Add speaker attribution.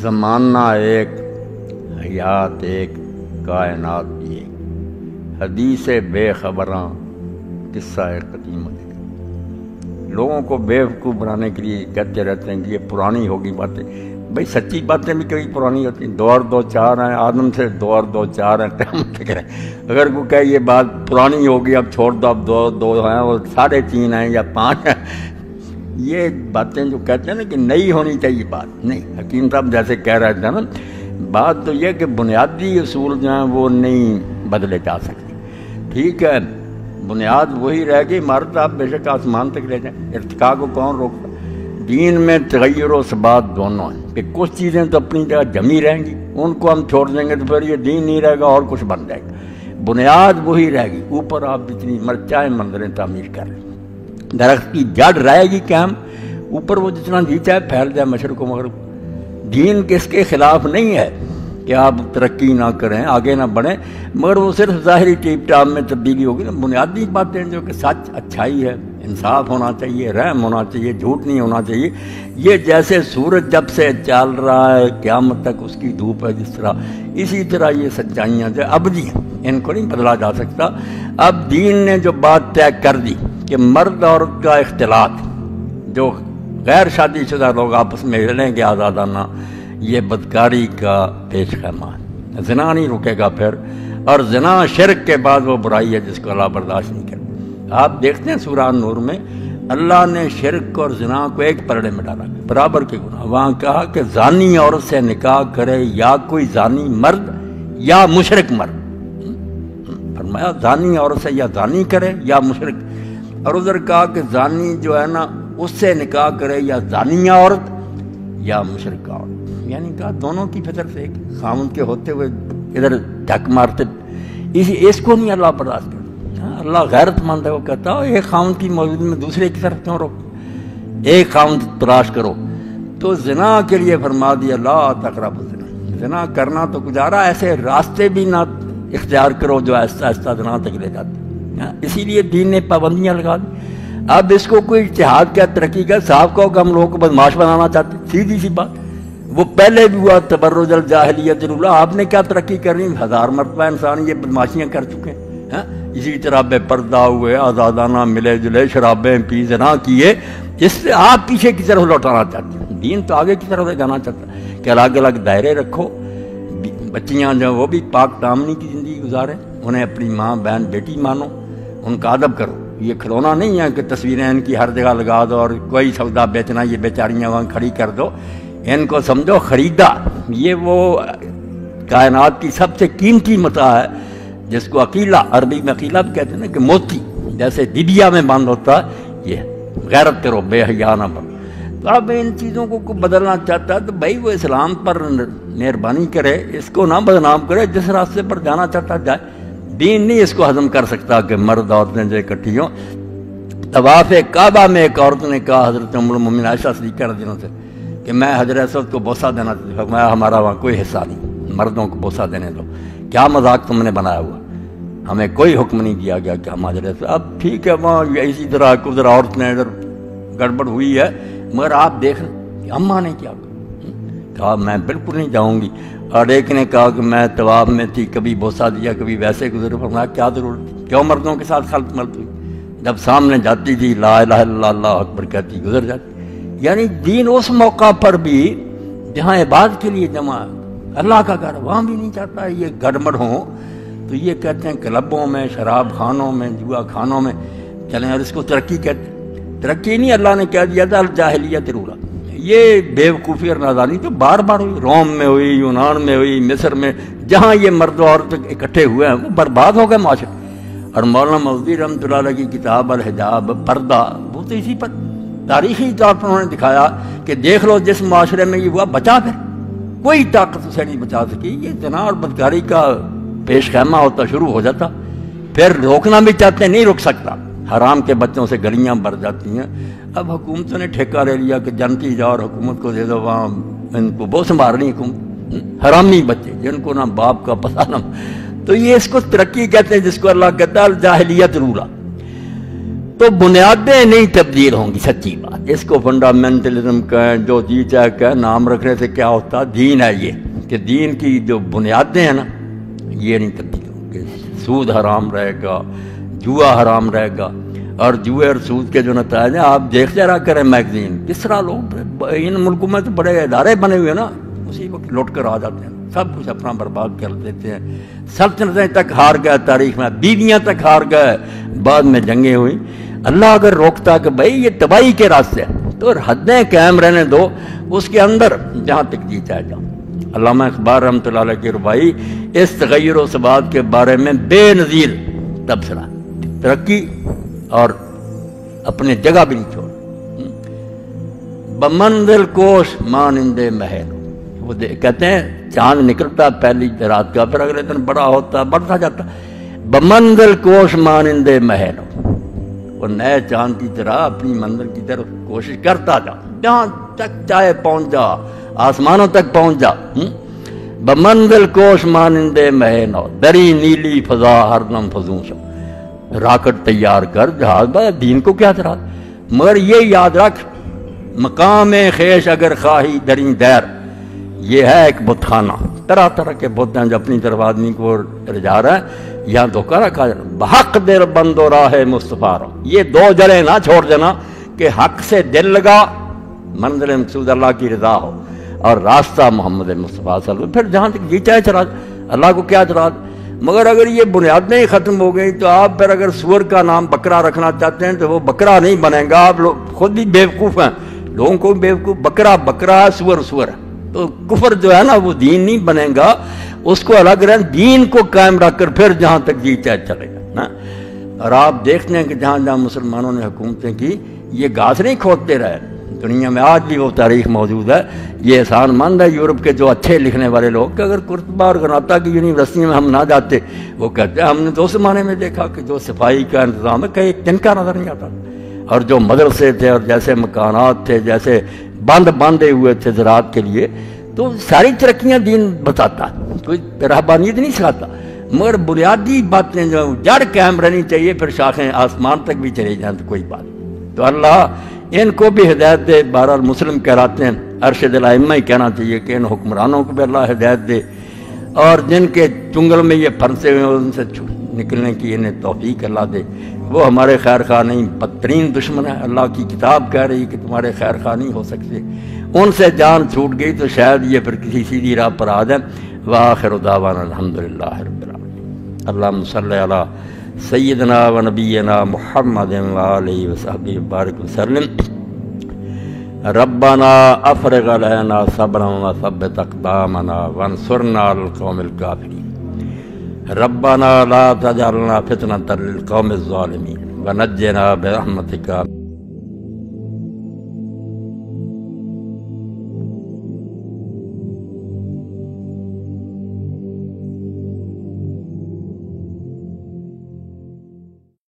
Speaker 1: زمانہ ایک، حیات ایک، کائنات بھی ایک، حدیث بے خبراں، قصہ قدیم ایک۔ لوگوں کو بیوقوف بنانے کے لیے کہتے رہتے ہیں کہ یہ پرانی ہوگی باتیں۔ بھائی سچی باتیں بھی کبھی پرانی ہوتی ہیں۔ 2 اور 2 4 ہیں، آدم سے 2 اور 2 4 ہیں، قیامت تک ہے۔ اگر کوئی کہے یہ بات پرانی ہوگی اب چھوڑ دو، اب 2 2 ہیں اور 3.5 ہیں یا 5 ہیں، یہ باتیں جو کہتے ہیں نا کہ نئی ہونی چاہیے بات، نہیں۔ حکیم صاحب جیسے کہہ رہے تھے نا، بات تو یہ کہ بنیادی اصول جو ہیں وہ نہیں بدلے جا سکتے، ٹھیک ہے، بنیاد وہی رہ گئی۔ مرد آپ بے شک آسمان تک لے جائیں، ارتقاء کو کون روکتا؟ دین میں تغیر و ثبات دونوں ہیں کہ کچھ چیزیں تو اپنی جگہ جمی رہیں گی، ان کو ہم چھوڑ دیں گے تو پھر یہ دین نہیں رہے گا اور کچھ بن جائے گا۔ بنیاد وہی رہے گی، اوپر آپ جتنی مرچائیں منظریں تعمیر کر رہے ہیں، درخت کی جڑ رہے گی قائم، اوپر وہ جتنا جی چاہے پھیل جائے مشرق و مغرب۔ دین کس کے خلاف نہیں ہے کہ آپ ترقی نہ کریں، آگے نہ بڑھیں، مگر وہ صرف ظاہری ٹیپ ٹاپ میں تبدیلی ہوگی نا۔ بنیادی باتیں جو کہ سچ، اچھائی ہے، انصاف ہونا چاہیے، رحم ہونا چاہیے، جھوٹ نہیں ہونا چاہیے، یہ جیسے سورج جب سے چل رہا ہے قیامت تک اس کی دھوپ ہے جس طرح، اسی طرح یہ سچائیاں جو ابدی ہیں، ان کو نہیں بدلا جا سکتا۔ اب دین نے جو بات طے کر دی کہ مرد عورت کا اختلاط، جو غیر شادی شدہ لوگ آپس میں رلیں گے آزادانہ، یہ بدکاری کا پیش خیمہ ہے، زنا نہیں رکے گا پھر، اور زنا شرک کے بعد وہ برائی ہے جس کو اللہ برداشت نہیں کرتا۔ آپ دیکھتے ہیں سورہ نور میں اللہ نے شرک اور زنا کو ایک پرڑے میں ڈالا، برابر کے گناہ۔ وہاں کہا کہ زانی عورت سے نکاح کرے یا کوئی زانی مرد یا مشرک مرد، فرمایا زانی عورت سے یا زانی کرے یا مشرک، اور ادھر کہا کہ زانی جو ہے نا اس سے نکاح کرے یا زانیہ عورت یا مشرکہ عورت، یعنی کہا دونوں کی فطرت سے ایک، خاوند کے ہوتے ہوئے ادھر دھک مارتے، اس کو نہیں اللہ برداشت کرتا۔ اللہ غیرت مند ہے، وہ کہتا ہے ایک خاوند کی موجودگی میں دوسرے کی طرف کیوں روک، ایک خاوند تلاش کرو۔ تو زنا کے لیے فرما دیا لا تقربوا الزنا، زنا کرنا تو گزارا، ایسے راستے بھی نہ اختیار کرو جو آہستہ آہستہ زنا تک لے جاتے، اسی لیے دین نے پابندیاں لگا دی۔ اب اس کو کوئی اجتہاد کیا ترقی کا صاحب کہو کہ ہم لوگوں کو بدماش بنانا چاہتے، سیدھی سی بات، وہ پہلے بھی ہوا تبرج الجاہلیت الاولیٰ، آپ نے کیا ترقی کرنی؟ 1000 مرتبہ انسان یہ بدماشیاں کر چکے ہیں۔ اسی طرح بے پردہ ہوئے، آزادانہ ملے جلے، شرابیں پی، زنا کیے، جس سے آپ پیچھے کی طرف لوٹانا چاہتے ہیں۔ دین تو آگے کی طرف لے جانا چاہتا ہے کہ الگ الگ دائرے رکھو، بچیاں جو وہ بھی پاک دامنی کی زندگی گزاریں، انہیں اپنی ماں بہن بیٹی مانو، ان کا ادب کرو۔ یہ کھلونا نہیں ہے کہ تصویریں ان کی ہر جگہ لگا دو اور کوئی سودا بیچنا، یہ بیچاریاں وہاں کھڑی کر دو، ان کو سمجھو خریدا۔ یہ وہ کائنات کی سب سے قیمتی متاع ہے جس کو عقیلہ، عربی میں عقیلہ بھی کہتے ہیں نا، کہ موتی جیسے ڈبیا میں بند ہوتا ہے، یہ غیرت کرو، بے حیا نہ بنو۔ تو اب ان چیزوں کو کوئی بدلنا چاہتا ہے تو بھائی وہ اسلام پر مہربانی کرے، اس کو نہ بدنام کرے، جس راستے پر جانا چاہتا جائے۔ دین نہیں اس کو ہضم کر سکتا کہ مرد عورتیں جو اکٹھی ہوں۔ طواف کعبہ میں ایک عورت نے کہا حضرت ام المؤمنین عائشہ صدیقہ رضی اللہ عنہا سے کہ میں حجر اسود کو بوسہ دینا چاہتی ہوں، فرمایا ہمارا وہاں کوئی حصہ نہیں، مردوں کو بوسہ دینے دو، کیا مذاق تم نے بنایا ہوا، ہمیں کوئی حکم نہیں دیا گیا کہ ہم حجر اسود۔ اب ٹھیک ہے وہاں اسی طرح ادھر عورت نے ادھر گڑبڑ ہوئی ہے، مگر آپ دیکھ رہے کہ اماں نے کیا کہا میں بالکل نہیں جاؤں گی، اور ایک نے کہا کہ میں طواف میں تھی، کبھی بوسہ دیا کبھی ویسے گزر، فرمایا کیا ضرورت تھی، کیوں مردوں کے ساتھ خلط ملط ہوئی، جب سامنے جاتی تھی لا الہ الا اللہ اللہ اکبر کہتی گزر جاتی۔ یعنی دین اس موقع پر بھی جہاں عبادت کے لیے جمع اللہ کا گھر، وہاں بھی نہیں چاہتا یہ گڑبڑ ہوں۔ تو یہ کہتے ہیں کلبوں میں، شراب خانوں میں، جوا خانوں میں چلیں، اور اس کو ترقی کہتے ہیں۔ ترقی نہیں، اللہ نے کہہ دیا تھا الجاہلیت الاولیٰ۔ یہ بیوقوفی اور نادانی تو بار بار ہوئی، روم میں ہوئی، یونان میں ہوئی، مصر میں، جہاں یہ مرد و عورت اکٹھے ہوئے ہیں وہ برباد ہو گئے معاشرے۔ اور مولانا مودودی رحمۃ اللہ علیہ کی کتاب الحجاب، پردہ، وہ تو اسی پر تاریخی طور پر انہوں نے دکھایا کہ دیکھ لو جس معاشرے میں یہ ہوا بچا، پھر کوئی طاقت اسے نہیں بچا سکی۔ یہ زنا اور بدکاری کا پیش خیمہ ہوتا شروع ہو جاتا، پھر روکنا بھی چاہتے ہیں نہیں رک سکتا، حرام کے بچوں سے گلیاں بھر جاتی ہیں۔ اب حکومتوں نے ٹھیکہ لے لیا کہ جنتی جاؤ اور حکومت کو دے دو، وہاں ان کو بہت سنبھال رہی حکومت، حرامی بچے جن کو نہ باپ کا پتہ نہ۔ تو یہ اس کو ترقی کہتے ہیں جس کو اللہ کہتا ہے الجاہلیت الاولیٰ۔ تو بنیادیں نہیں تبدیل ہوں گی، سچی بات. اس کو فنڈامنٹلزم کہیں، جو جی چاہے کہیں، نام رکھنے سے کیا ہوتا؟ دین ہے یہ، کہ دین کی جو بنیادیں ہیں نا یہ نہیں تبدیل ہوں گی. سود حرام رہے گا، جوا حرام رہے گا، اور جوئے اور سود کے جو نتائج ہیں آپ دیکھتے رہا کریں میگزین، کس طرح لوگ ان ملکوں میں تو بڑے ادارے بنے ہوئے ہیں نا، اسی وقت لوٹ کر آ جاتے ہیں، سب کچھ اپنا برباد کر دیتے ہیں. سلطنتیں تک ہار گئے تاریخ میں، بیویاں تک ہار گئے، بعد میں جنگیں ہوئیں. اللہ اگر روکتا کہ بھائی یہ تباہی کے راستے ہیں تو حدیں قائم رہنے دو، اس کے اندر جہاں تک جی چاہے جاؤ. علامہ اقبال رحمۃ اللہ علیہ کی ربائی اس تغیر و ثبات کے بارے میں بے نظیر تبصرہ، ترقی اور اپنے جگہ بھی نہیں چھوڑ. بمنزل کوش مانندے محل، وہ کہتے ہیں چاند نکلتا پہلی رات کا، پھر اگلے دن بڑا ہوتا بڑھتا جاتا. بمنزل کوش مانندے محل، وہ نئے چاند کی طرح اپنی منزل کی طرف کوشش کرتا جا، جہاں تک چاہے پہنچ جا، آسمانوں تک پہنچ جا. بمنزل کوش مانندے محل، دری نیلی فضا ہر دم فضوں شو. راکٹ تیار کر، جہاز با، دین کو کیا اعتراض؟ مگر یہ یاد رکھ، مقام خیش اگر خواہی دریں دیر، یہ ہے ایک بت خانہ. طرح طرح کے بت ہیں جو اپنی طرف آدمی کو رجا رہا ہے. یہاں دھوکہ رکھا جانا، بحق دل بند و راہ مصطفیٰ رو. یہ دو جڑیں نہ چھوڑ دینا کہ حق سے دل لگا، منزل مقصود اللہ کی رضا ہو، اور راستہ محمد مصطفیٰ صلی اللہ علیہ وسلم. پھر جہاں تک جی چاہے چلا، اللہ کو کیا اعتراض؟ مگر اگر یہ بنیادیں ہی ختم ہو گئی تو آپ پھر اگر سور کا نام بکرا رکھنا چاہتے ہیں تو وہ بکرا نہیں بنے گا. آپ لوگ خود بھی بیوقوف ہیں، لوگوں کو بھی بیوقوف. بکرا بکرا ہے، سور سور ہے. تو کفر جو ہے نا وہ دین نہیں بنے گا، اس کو الگ رہن، دین کو قائم رکھ کر پھر جہاں تک جی چاہے چلے گا نا. اور آپ دیکھتے ہیں کہ جہاں جہاں مسلمانوں نے حکومتیں کی، یہ گھاس نہیں کھودتے رہے. دنیا میں آج بھی وہ تاریخ موجود ہے. یہ احسان مند ہے یورپ کے جو اچھے لکھنے والے لوگ کہ اگر قرطبہ اور غناطہ کی یونیورسٹی میں ہم نہ جاتے، وہ کہتے ہیں ہم نے دو زمانے میں دیکھا کہ جو صفائی کا انتظام ہے کہیں ایک تنکا نظر نہیں آتا، اور جو مدرسے تھے اور جیسے مکانات تھے، جیسے باندھے ہوئے تھے زراعت کے لیے. تو ساری ترقیاں دین بتاتا، کوئی رہبانیت نہیں سکھاتا. مگر بنیادی باتیں جو جڑ قائم رہنی چاہیے، پھر شاخیں آسمان تک بھی چلی جائیں تو کوئی بات. تو اللہ ان کو بھی ہدایت دے. بہرحال مسلم کہلاتے ہیں، ارشد الائمہ ہی کہنا چاہیے کہ ان حکمرانوں کو بھی اللہ ہدایت دے، اور جن کے چنگل میں یہ پھنسے ہوئے ہیں ان سے نکلنے کی انہیں توفیق اللہ دے. وہ ہمارے خیر خواہ نہیں، بدترین دشمن ہے. اللہ کی کتاب کہہ رہی کہ تمہارے خیر خواہ نہیں ہو سکتے. ان سے جان چھوٹ گئی تو شاید یہ پھر کسی سیدھی راہ پر آ جائیں. وآخر دعوانا الحمدللہ رب العالمین. اللہم صلی علی سیدنا و نبینا محمد وآلہ وصحبہ وبارک وسلم. ربنا افرغ علینا صبرا وثبت اقدامنا وانصرنا علی القوم الکافرین. ربنا لا تجعلنا فتنة للقوم الظالمین ونجنا برحمتک.